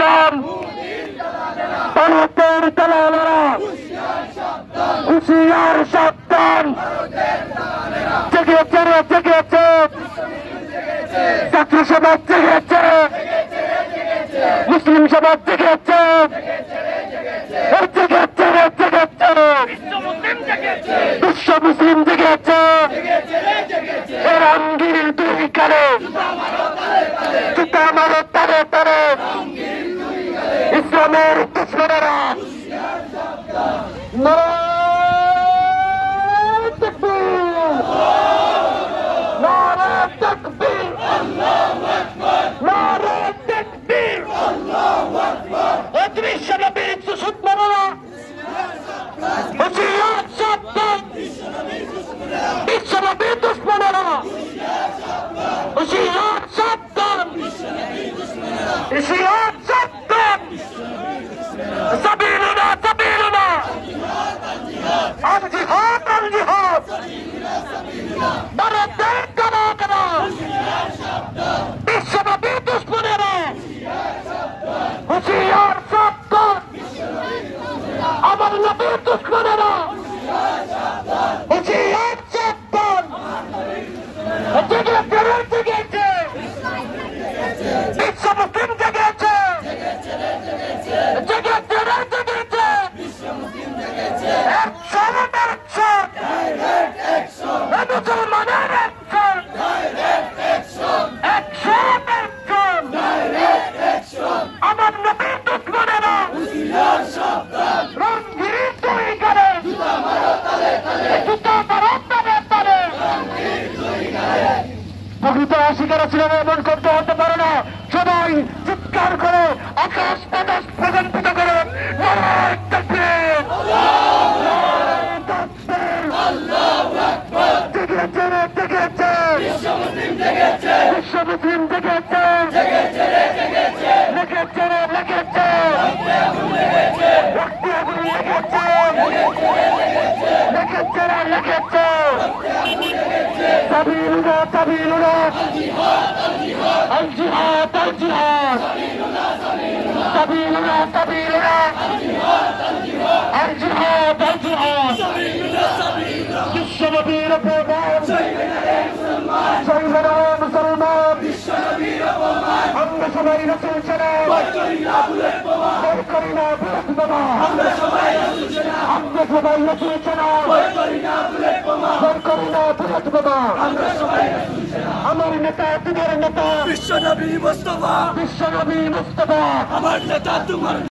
সাবধান, ভারতের দালালেরা হুঁশিয়ার সাবধান। জেগেছে রে জেগেছে, ছাত্র সমাজ জেগেছে, মুসলিম সমাজ জেগেছে, জেগেছে রে জেগেছে, বিশ্ব মুসলিম জেগেছে। রামগিরির দুই কালে জুতা মারো তারে তারে, ইসলামের দুশ্মনেরা سبيلنا سبيلنا الجهاد الجهاد ভারতের কারাগারা বিশ্বব্যাপী দুশ্মনেরা হুঁশিয়ার সাবধান, আমার নবীর দুশ্মনেরা হুঁশিয়ার সাবধান। জেগেছে রে জেগেছে, বিশ্ব মুসলিম জেগেছে, জেগেছে রে জেগেছে। মুসলমানের অ্যাকশন, আমার নবীর দুশ্মনেরা রঙিন দুই গালে জুতা মারো তালে তালে। প্রকৃত অস্বীকার ছিল এমন করতে হতে পারে না। সবাই চিৎকার করে আকাশ বাতাস প্রকম্পিত করে নারায়ে তাকবীর, জেগেছে রে জেগেছে, বিশ্ব মুসলিম জেগেছে, লেগেছে রে লেগেছে, রক্তে আগুন লেগেছে, লেগেছে রে লেগেছে। সাবিলুনা সাবিলুনা আল জিহাদ আল জিহাদ, সাবিলুনা সাবিলুনা আল জিহাদ আল জিহাদ। বিশ্বনবীর অপমান, শহীদেরা মুসলমান, আমরা সবাই রাসূল সেনা, ভয় করি না বুলেট বোমা, আমরা সবাই রাসূল সেনা, ভয় করি না বুলেট বোমা, আমার নেতা তোমার নেতা বিশ্বনবী মুস্তাফা, আমার নেতা তোমার